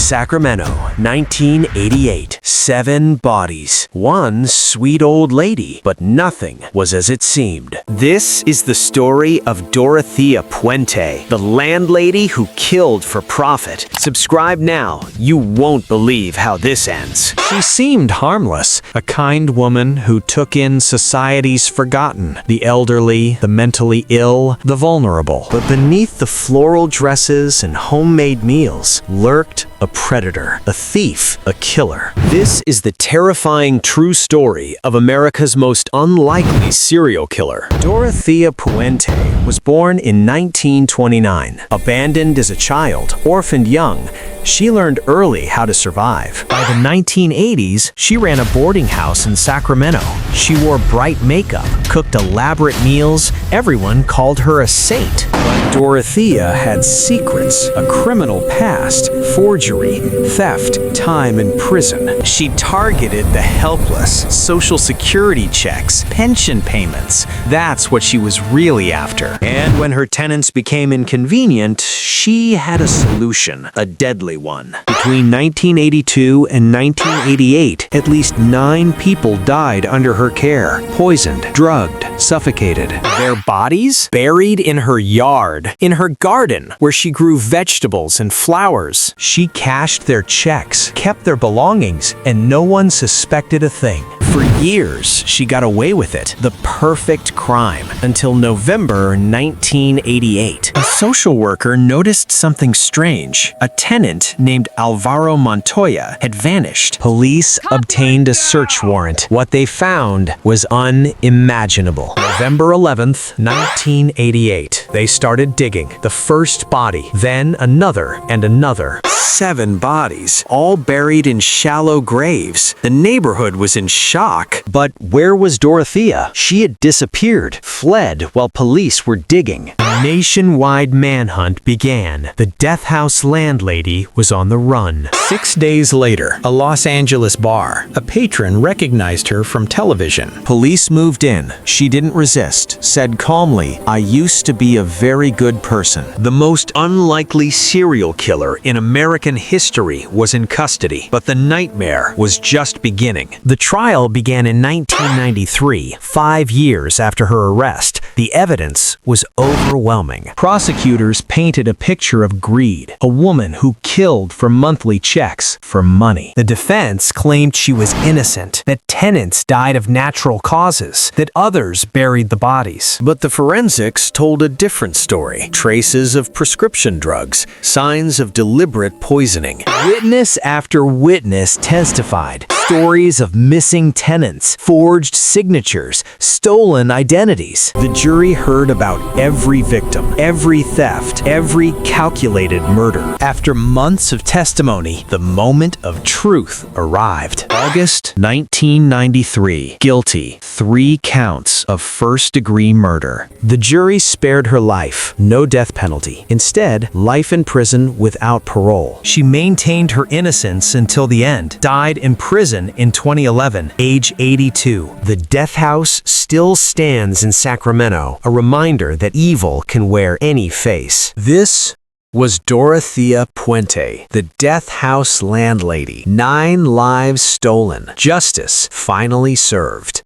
Sacramento, 1988. 7 bodies. One sweet old lady, but nothing was as it seemed. This is the story of Dorothea Puente, the landlady who killed for profit. Subscribe now. You won't believe how this ends. She seemed harmless, a kind woman who took in society's forgotten, the elderly, the mentally ill, the vulnerable. But beneath the floral dresses and homemade meals lurked a predator, a thief, a killer. This is the terrifying true story of America's most unlikely serial killer. Dorothea Puente was born in 1929. Abandoned as a child, orphaned young, she learned early how to survive. By the 1980s, she ran a boarding house in Sacramento. She wore bright makeup, cooked elaborate meals. Everyone called her a saint. But Dorothea had secrets, a criminal past, forgery, theft, time in prison. She targeted the helpless, social security checks, pension payments. That's what she was really after. And when her tenants became inconvenient, she had a solution, a deadly one. Between 1982 and 1988, at least 9 people died under her care, poisoned, drugged, suffocated. Their bodies buried in her yard, in her garden, where she grew vegetables and flowers. She cashed their checks, kept their belongings, and no one suspected a thing. For years, she got away with it, the perfect crime, until November 1988. A social worker noticed something strange. A tenant named Alvaro Montoya had vanished. Police obtained a search warrant. What they found was unimaginable. November 11th, 1988. They started digging. The first body, then another and another. 7 bodies, all buried in shallow graves. The neighborhood was in shock. But where was Dorothea? She had disappeared, fled while police were digging. A nationwide manhunt began. The Death House landlady was on the run. 6 days later, a Los Angeles bar. A patron recognized her from television. Police moved in. She didn't resist, said calmly, "I used to be a very good person." The most unlikely serial killer in American history was in custody, but the nightmare was just beginning. The trial began in 1993, 5 years after her arrest. The evidence was overwhelming. Prosecutors painted a picture of greed, a woman who killed for monthly checks for money. The defense claimed she was innocent, that tenants died of natural causes, that others buried the bodies. But the forensics told a different story. Traces of prescription drugs, signs of deliberate poisoning. Witness after witness testified. Stories of missing tenants, forged signatures, stolen identities. The jury heard about every victim, every theft, every calculated murder. After months of testimony, the moment of truth arrived. August 1993. Guilty. 3 counts of first-degree murder. The jury spared her life. No death penalty. Instead, life in prison without parole. She maintained her innocence until the end. Died in prison in 2011, age 82. The Death House still stands in Sacramento, a reminder that evil can wear any face. This was Dorothea Puente, the Death House landlady. 9 lives stolen. Justice finally served.